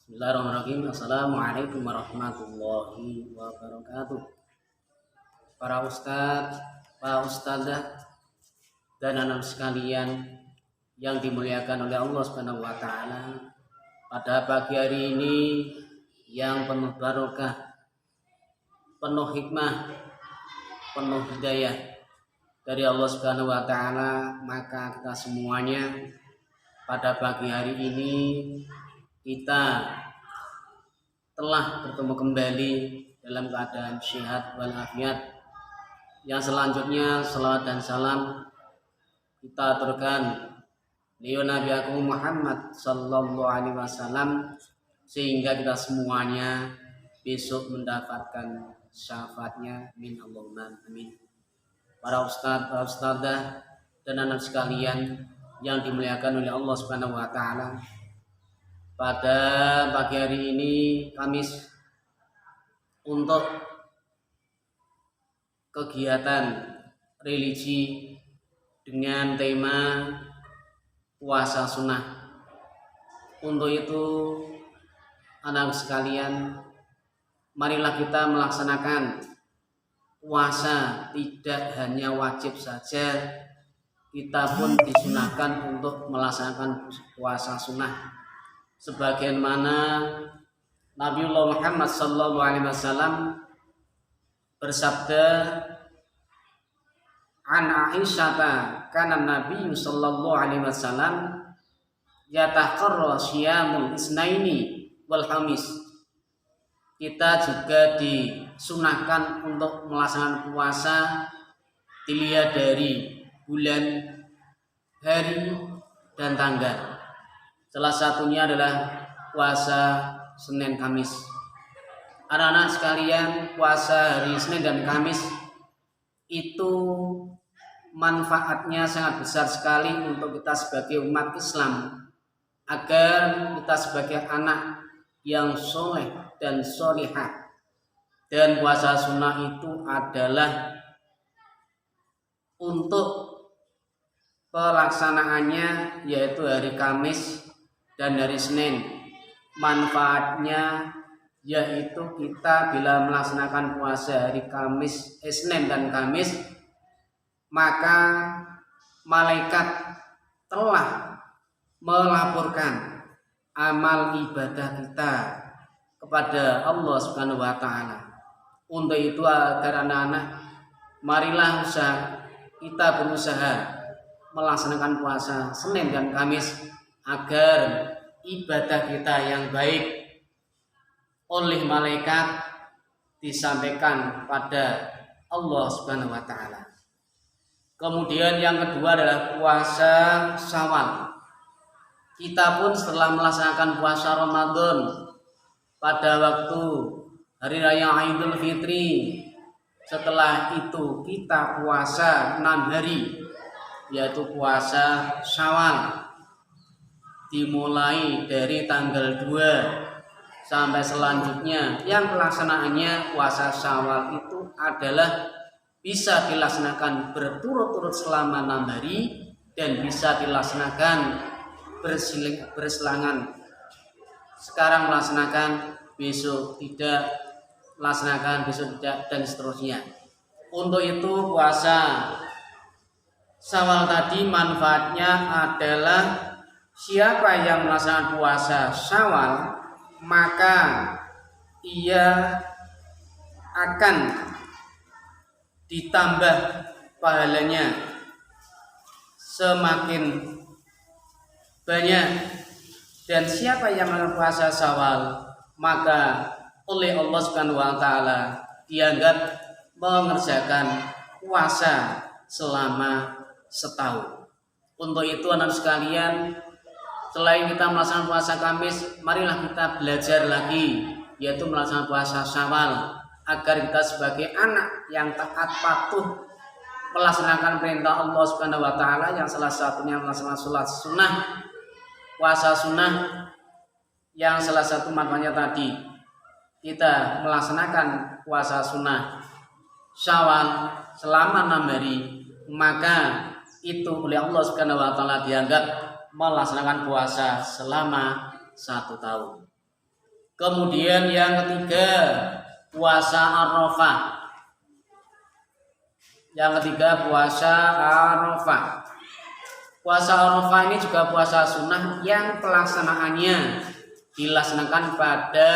Bismillahirrahmanirrahim. Assalamualaikum warahmatullahi wabarakatuh. Para ustadz, para ustadzah, dan anak sekalian yang dimuliakan oleh Allah Subhanahu wa taala, pada pagi hari ini yang penuh barokah, penuh hikmah, penuh hidayah dari Allah Subhanahu wa taala, maka kita semuanya pada pagi hari ini kita telah bertemu kembali dalam keadaan sehat walafiat. Yang selanjutnya salawat dan salam kita aturkan liu Nabi Agung Muhammad sallallahu alaihi wasallam, sehingga kita semuanya besok mendapatkan syafaatnya, min Allahumma amin. Para ustadz, para ustadzah, dan anak sekalian yang dimuliakan oleh Allah Subhanahu wa taala, pada pagi hari ini Kamis untuk kegiatan religi dengan tema puasa sunnah. Untuk itu anak sekalian, marilah kita melaksanakan puasa. Tidak hanya wajib saja, kita pun disunahkan untuk melaksanakan puasa sunnah. Sebagaimana Nabiullah Muhammad sallallahu alaihi wasallam bersabda, an Aisyah kana Nabi sallallahu alaihi wasallam yataqarra syiyamul isnaini wal khamis. Kita juga disunahkan untuk melaksanakan puasa dilihat dari bulan, hari, dan tanggal. Salah satunya adalah puasa Senin Kamis. Anak-anak sekalian, puasa hari Senin dan Kamis itu manfaatnya sangat besar sekali untuk kita sebagai umat Islam, agar kita sebagai anak yang soleh dan solihah. Dan puasa sunnah itu adalah untuk pelaksanaannya, yaitu hari Kamis dan hari Senin. Manfaatnya yaitu kita bila melaksanakan puasa hari Kamis, Senin dan Kamis, maka malaikat telah melaporkan amal ibadah kita kepada Allah Subhanahu wa taala. Untuk itu agar anak-anak, marilah kita berusaha melaksanakan puasa Senin dan Kamis, agar ibadah kita yang baik oleh malaikat disampaikan pada Allah Subhanahu wa taala. Kemudian yang kedua adalah puasa Syawal. Kita pun setelah melaksanakan puasa Ramadan pada waktu hari raya Idul Fitri, setelah itu kita puasa 6 hari, yaitu puasa Syawal, dimulai dari tanggal 2 sampai selanjutnya. Yang pelaksanaannya puasa Syawal itu adalah bisa dilaksanakan berturut-turut selama 6 hari dan bisa dilaksanakan berselangan. Sekarang melaksanakan, besok tidak, melaksanakan besok tidak, dan seterusnya. Untuk itu puasa Syawal tadi manfaatnya adalah siapa yang melaksanakan puasa Syawal, maka ia akan ditambah pahalanya semakin banyak. Dan siapa yang melaksanakan puasa Syawal, maka oleh Allah Subhanahu wa taala dianggap mengerjakan puasa selama setahun. Untuk itu anak sekalian, selain kita melaksanakan puasa Kamis, marilah kita belajar lagi, yaitu melaksanakan puasa Syawal, agar kita sebagai anak yang taat patuh melaksanakan perintah Allah Subhanahu wa taala, yang salah satunya melaksanakan sholat sunnah, puasa sunnah, yang salah satu manfaatnya tadi kita melaksanakan puasa sunnah Syawal selama 6 hari, maka itu oleh Allah Subhanahu wa taala dianggap melaksanakan puasa selama 1 tahun. Kemudian yang ketiga, puasa Arafah. Yang ketiga, puasa Arafah. Puasa Arafah ini juga puasa sunnah yang pelaksanaannya dilaksanakan pada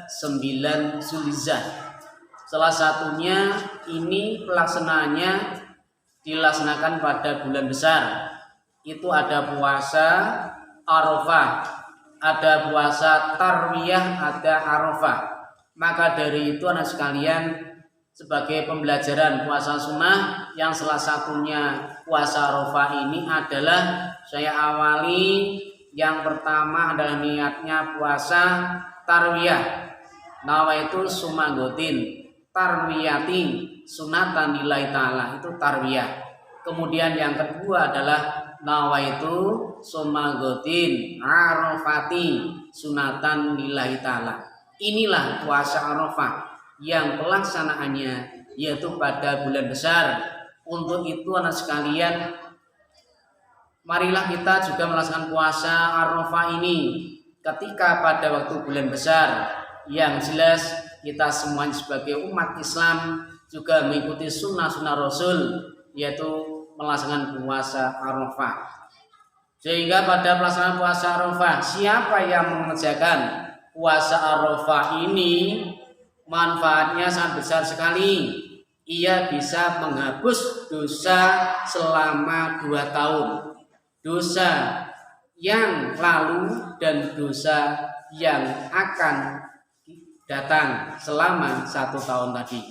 9 Zulhijjah. Salah satunya ini pelaksanaannya dilaksanakan pada bulan besar. Itu ada puasa Arafah, ada puasa Tarwiyah, ada Arafah. Maka dari itu anak sekalian, sebagai pembelajaran puasa sunnah yang salah satunya puasa Arafah ini adalah saya awali. Yang pertama adalah niatnya puasa Tarwiyah. Nawaitu sumanggotin tarwiyati sunatan lillahi ta'ala, itu tarwiyah. Kemudian yang kedua adalah nawaitu sumanggotin arafati sunatan lillahi ta'ala. Inilah puasa Arafah yang pelaksanaannya yaitu pada bulan besar. Untuk itu anak sekalian, marilah kita juga melaksanakan puasa Arafah ini ketika pada waktu bulan besar. Yang jelas kita semuanya sebagai umat Islam juga mengikuti sunnah-sunnah Rasul, yaitu melaksanakan puasa Arafah. Sehingga pada pelaksanaan puasa Arafah, siapa yang mengerjakan puasa Arafah ini, manfaatnya sangat besar sekali. Ia bisa menghapus dosa selama 2 tahun. Dosa yang lalu dan dosa yang akan datang selama 1 tahun tadi.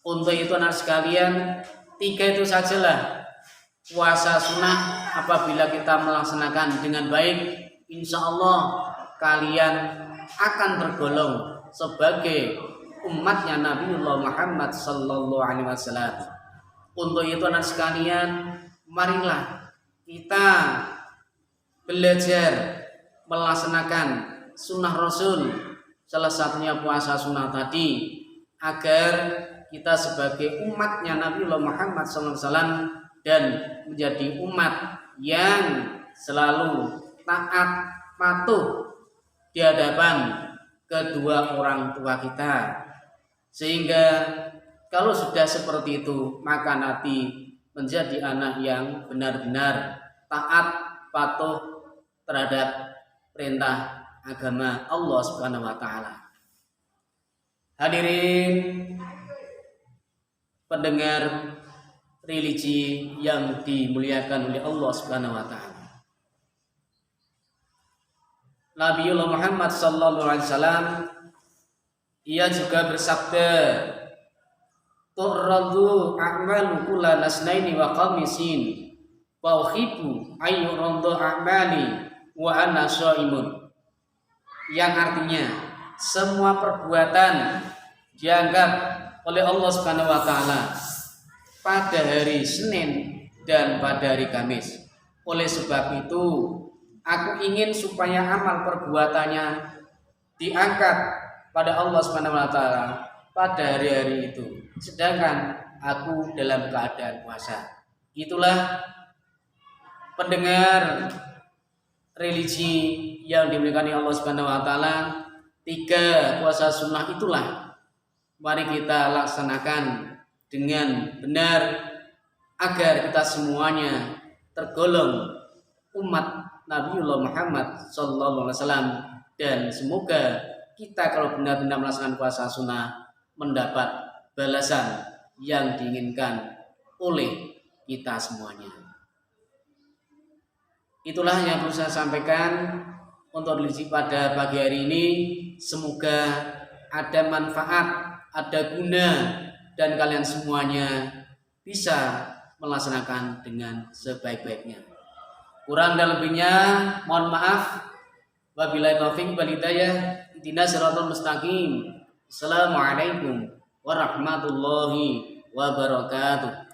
Untuk itu anak sekalian, 3 itu sajalah puasa sunnah. Apabila kita melaksanakan dengan baik, insya Allah kalian akan tergolong sebagai umatnya Nabiullah Muhammad sallallahu alaihi wasallam. Untuk itu anak sekalian, marilah kita belajar melaksanakan sunnah Rasul, salah satunya puasa sunnah tadi, agar kita sebagai umatnya Nabiullah Muhammad SAW dan menjadi umat yang selalu taat patuh di hadapan kedua orang tua kita. Sehingga kalau sudah seperti itu, maka nanti menjadi anak yang benar-benar taat patuh terhadap perintah agama Allah Subhanahu wa taala. Hadirin pendengar religi yang dimuliakan oleh Allah Subhanahu wa taala. Nabiullah Muhammad sallallahu alaihi wasallam ia juga bersabda, "Turradu a'malu kulla nasnaini wa khamisin, wa uhibbu ayyuradu a'mali wa ana shaimun." Yang artinya, semua perbuatan dianggap oleh Allah Subhanahu wa taala pada hari Senin dan pada hari Kamis. Oleh sebab itu, aku ingin supaya amal perbuatannya diangkat pada Allah Subhanahu wa taala pada hari-hari itu, sedangkan aku dalam keadaan puasa. Itulah pendengar religi yang dimuliakan Allah Subhanahu wa taala, 3 puasa sunnah itulah mari kita laksanakan dengan benar agar kita semuanya tergolong umat Nabiullah Muhammad sallallahu alaihi wasallam, dan semoga kita kalau benar-benar melaksanakan puasa sunnah mendapat balasan yang diinginkan oleh kita semuanya. Itulah yang perlu saya sampaikan untuk religi pada pagi hari ini. Semoga ada manfaat, ada guna, dan kalian semuanya bisa melaksanakan dengan sebaik-baiknya. Kurang dan lebihnya mohon maaf. Wabillahi taufiq wal hidayah. Ihdinas siratal mustaqim. Assalamualaikum warahmatullahi wabarakatuh.